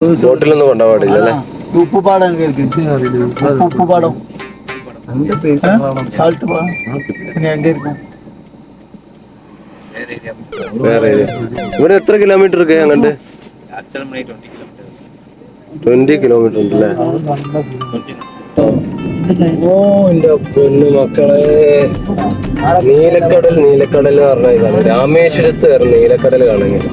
ബോട്ടിലൊന്നും കൊണ്ടുപോകാൻ പാടില്ല അല്ലേ? ഉപ്പുപാടം ഉപ്പുപാടം സാൾട്ട് പിന്നെ എങ്ങായിരിക്കും വേറെ ഇവിടെ എത്ര കിലോമീറ്റർ ഒക്കെ അങ്ങോട്ട്? 20 കിലോമീറ്റർ ഉണ്ടല്ലേ? ഓ എന്റെ പൊന്നു മക്കളെ, നീലക്കടൽ നീലക്കടൽ എന്ന് പറഞ്ഞ ഇതാണ് രാമേശ്വരത്ത് വരെ നീലക്കടൽ കാണുന്നത്.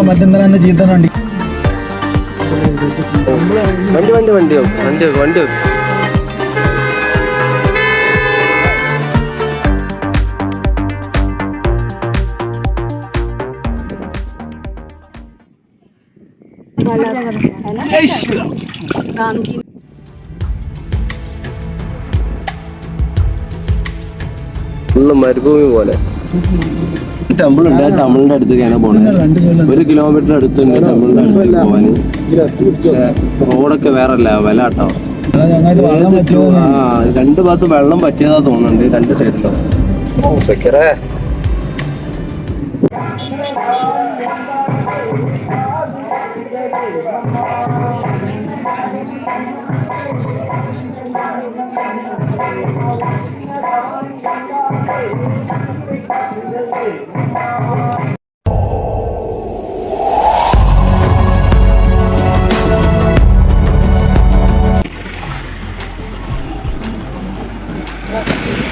മറ്റെന്താ ചീത്ത വണ്ടി വണ്ടി വണ്ടി വണ്ടിയോ വണ്ടി വണ്ടി ഫുള്ള് മരുഭൂമി പോലെ. ടെമ്പിൾ ഉണ്ട്, ടെമ്പിളിന്റെ അടുത്തേക്കാണ് പോണത്. 1 കിലോമീറ്റർ അടുത്തുണ്ട് ടെമ്പിളിന്റെ അടുത്തേക്ക് പോവാന്. പക്ഷെ റോഡൊക്കെ വേറെ ലെവലാ കേട്ടോ. 2 ഭാഗത്ത് വെള്ളം പറ്റിയതാ തോന്നുന്നുണ്ട് 2 സൈഡിലും. സെക്യൂറേ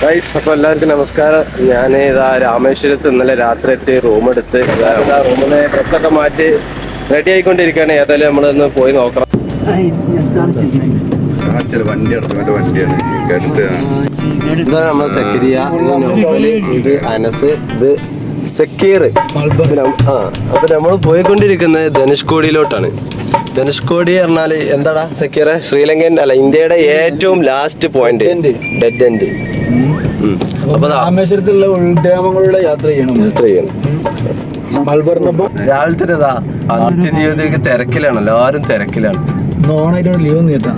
ഗൈസ്, അപ്പോൾ എല്ലാവർക്കും നമസ്കാരം. ഞാൻ ഇതാ രാമേശ്വരത്ത് ഇന്നലെ രാത്രി എത്തി റൂമെടുത്ത് റൂമിലെ ഡ്രസ്സൊക്കെ മാറ്റി റെഡി ആയിക്കൊണ്ടിരിക്കുകയാണ്. ഏതായാലും നമ്മളൊന്ന് പോയി നോക്കണം. ഇതാണ് നമ്മളെ സെക്രിയ, ഇത് അനസ്, ഇത് സക്കീർ. അപ്പൊ നമ്മൾ പോയിക്കൊണ്ടിരിക്കുന്നത് ധനുഷ്കോടിയിലോട്ടാണ്. ധനുഷ്കോടി പറഞ്ഞാല് എന്താടാ സക്കീറെ? ശ്രീലങ്കൻ അല്ല, ഇന്ത്യയുടെ ഏറ്റവും ലാസ്റ്റ് പോയിന്റ്, ഡെഡ് എൻഡ്. അപ്പൊ രാമേശ്വരത്തുള്ള ഉൾഗ്രാമങ്ങളുടെ യാത്ര ചെയ്യണം. രാവിലത്തെ ജീവിതത്തിലേക്ക് തിരക്കിലാണ്, എല്ലാവരും തിരക്കിലാണ്. ലീവ് ഒന്നും കേട്ടാ,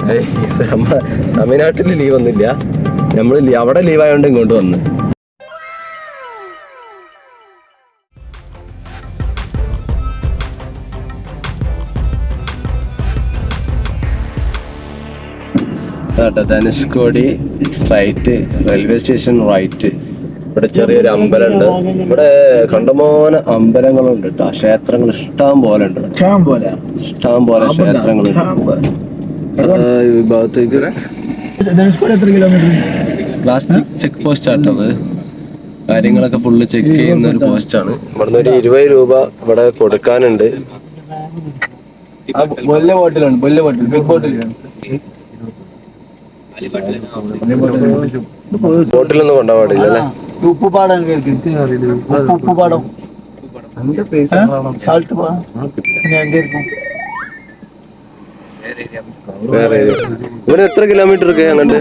തമിഴ്നാട്ടില് ലീവ് ഒന്നുമില്ല, നമ്മള് അവിടെ ലീവ് ആയതുകൊണ്ട് ഇങ്ങോട്ട് വന്ന്. Dhanushkodi straight, railway station right. ഇവിടെ ചെറിയൊരു അമ്പലമുണ്ട്. ഇവിടെ കണ്ടമാന അമ്പലങ്ങളുണ്ട് കേട്ടോ, ക്ഷേത്രങ്ങൾ ഇഷ്ടം പോലെ ഉണ്ട്. ഇഷ്ടം പോലെ ക്ഷേത്രങ്ങളുണ്ട്. ഈ ഭാഗത്തേക്ക് പ്ലാസ്റ്റിക് ചെക്ക് പോസ്റ്റ് ആട്ടത്, കാര്യങ്ങളൊക്കെ ഫുള്ള് ചെക്ക് ചെയ്യുന്ന ഒരു പോസ്റ്റാണ്. ഇവിടുന്ന് ഒരു 20 രൂപ ഇവിടെ കൊടുക്കാനുണ്ട്. ബിഗ് ബോട്ടിൽ ബോട്ടിലൊന്നും കൊണ്ടുപോകാൻ പാടില്ല അല്ലേ? ഉപ്പുപാടം ഉപ്പുപാടം സാൾട്ട് പിന്നെ എങ്ങായിരിക്കും വേറെ ഇവിടെ എത്ര കിലോമീറ്റർ ഒക്കെ അങ്ങോട്ട്?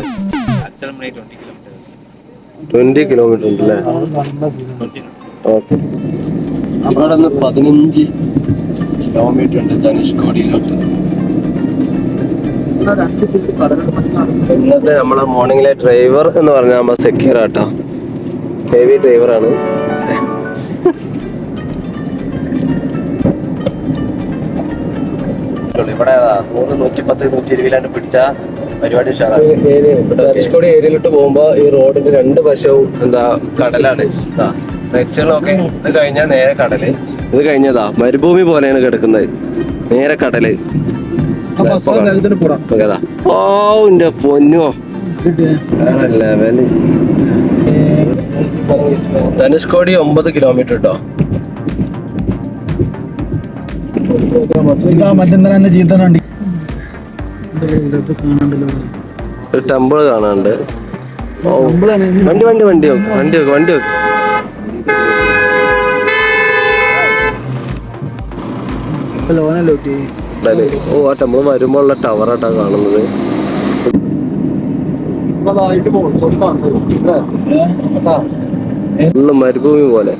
20 കിലോമീറ്റർ ഉണ്ടല്ലേ? ഓക്കെ. ഇവിടെ നിന്ന് 15 കിലോമീറ്റർ ഉണ്ട് ധനുഷ്കോടിയിലോട്ട്. ഇന്നത്തെ നമ്മളെ മോർണിംഗിലെ ഡ്രൈവർ എന്ന് പറഞ്ഞാൽ നമ്മൾ സെക്യൂർ ആട്ടോ, ഹെവി ഡ്രൈവറാണ്. ഇവിടെ 110, 120 പിടിച്ച പരിപാടി ഉഷാറാണ്. ധനുഷ്കോടി ഏരിയയിലോട്ട് പോകുമ്പോ ഈ റോഡിന്റെ 2 വശവും എന്താ കടലാണ്. റൈറ്റ് സൈഡിലൊക്കെ ഇത് കഴിഞ്ഞാൽ നേരെ കടല്, ഇത് കഴിഞ്ഞതാ മരുഭൂമി പോലെയാണ് കിടക്കുന്നത്, നേരെ കടല്. ഓ എന്റെ പൊന്നോ, ലെവല്. ധനുഷ്കോടി 9 കിലോമീറ്റർ കേട്ടോ. മറ്റെന്താ ചീത്ത വണ്ടി ഒരു ടെമ്പിൾ കാണാനുണ്ട്. വണ്ടി വണ്ടി വണ്ടി വണ്ടി വണ്ടി ഓ ആ ടെമ്പിൾ വരുമ്പോ ഉള്ള ടവറാട്ടാ കാണുന്നത്. മരുഭൂമി പോലെ.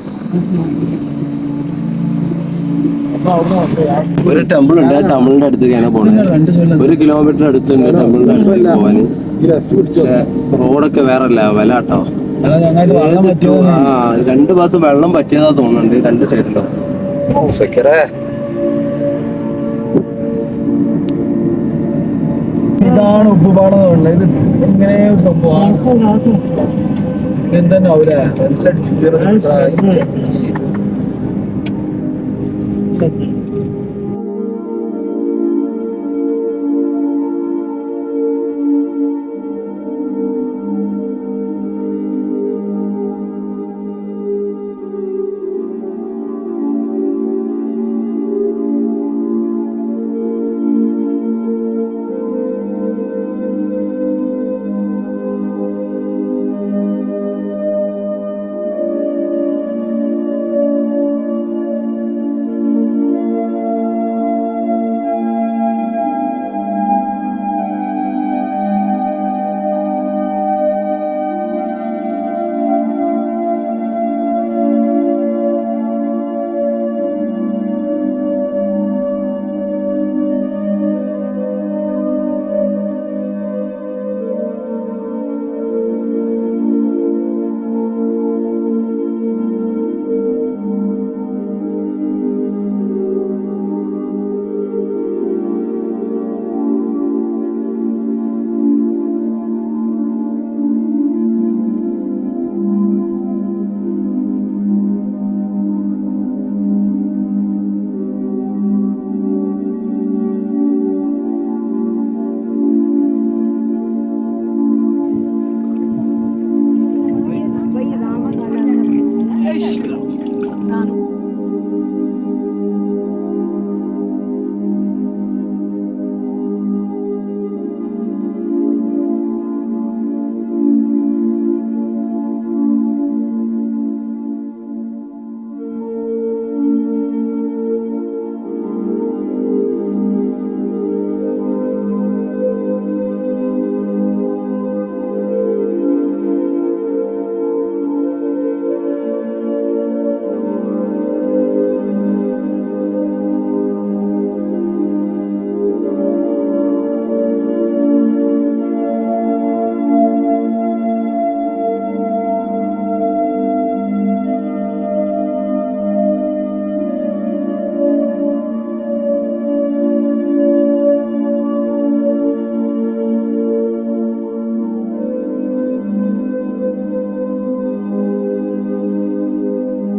ഒരു ടെമ്പിൾ ഉണ്ട്, ആ ടെമ്പിളിന്റെ അടുത്തേക്കാണ് പോകുന്നത്. 1 കിലോമീറ്റർ അടുത്തുണ്ട് ടെമ്പിളിന്റെ അടുത്തേക്ക് പോവാന്. പക്ഷെ റോഡൊക്കെ വേറെ ലെവലാട്ടോ. ആ 2 ഭാഗത്ത് വെള്ളം പറ്റിയതാ തോന്നുന്നുണ്ട്, 2 സൈഡിലും. സെക്യൂറേ ഇതാണ് ഉപ്പുപാടം. ഇത് ഇങ്ങനെ ഒരു സംഭവമാണ്. എന്തെന്നെ അവരെ വെള്ളടിച്ച്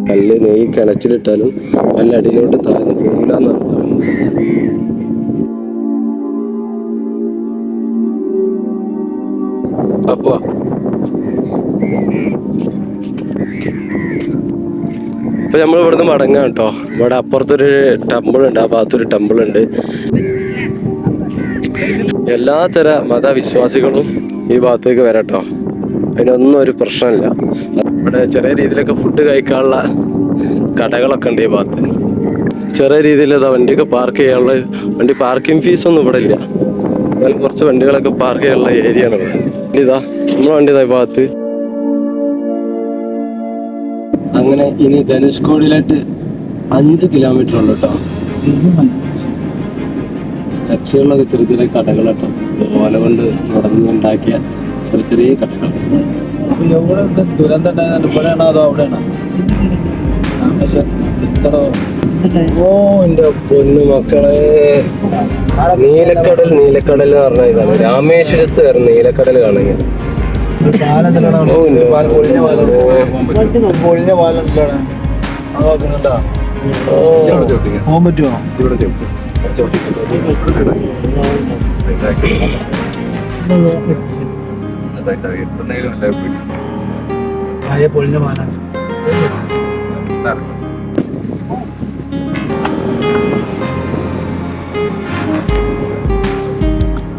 കല്ല് നെയ്യ് കിണച്ചിലിട്ടാലും കല്ല് അടിയിലോട്ട് താഴ്ന്നു പോകില്ല എന്നാണ് പറയുന്നത്. അപ്പൊ നമ്മൾ ഇവിടുന്ന് മടങ്ങാം കേട്ടോ. ഇവിടെ അപ്പുറത്തൊരു ടെമ്പിൾ ഉണ്ട്, ആ ഭാഗത്തൊരു ടെമ്പിൾ ഉണ്ട്. എല്ലാത്തര മതവിശ്വാസികളും ഈ ഭാഗത്തേക്ക് വരാട്ടോ, അതിനൊന്നും ഒരു പ്രശ്നമില്ല. ഇവിടെ ചെറിയ രീതിയിലൊക്കെ ഫുഡ് കഴിക്കാനുള്ള കടകളൊക്കെ ഉണ്ട് ഈ ഭാഗത്ത്. ചെറിയ രീതിയിൽ വണ്ടിയൊക്കെ പാർക്ക് ചെയ്യാനുള്ള വണ്ടി പാർക്കിംഗ് ഫീസ് ഒന്നും ഇവിടെ ഇല്ല. എന്നാലും കുറച്ച് വണ്ടികളൊക്കെ പാർക്ക് ചെയ്യാനുള്ള ഏരിയ ആണ് ഇവിടെ. ഇതാ നമ്മളെ വണ്ടി ഇതാ ഈ ഭാഗത്ത്. അങ്ങനെ ഇനി ധനുഷ്കോടിയിലായിട്ട് 5 കിലോമീറ്റർ ഉള്ളു കേട്ടോ. ലെഫ്റ്റുകളിലൊക്കെ ചെറിയ ചെറിയ കടകൾ കേട്ടോ, ഓല കൊണ്ട് ഉണ്ടാക്കിയ ചെറിയ ചെറിയ കടകൾ. എവിടെ ദുരന്തം ഇവിടെയാണോ അതോ അവിടെയാണോ? ഓ എന്റെ പൊന്നു മക്കളെ, നീലക്കടൽ എന്ന് പറഞ്ഞ ഇതാണ് രാമേശ്വരത്ത് വരുന്ന നീലക്കടൽ കാണുന്നത്. പൊളിഞ്ഞ പാലുണ്ടല്ലോ. പോകാൻ പറ്റുമോ? പൊളിഞ്ഞ പാലാണ്.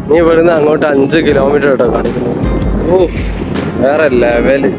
നീ ഇവിടുന്ന് അങ്ങോട്ട് 5 കിലോമീറ്റർ കേട്ടോ കാണിക്കുന്നത്. ഓ വേറെ ലെവല്.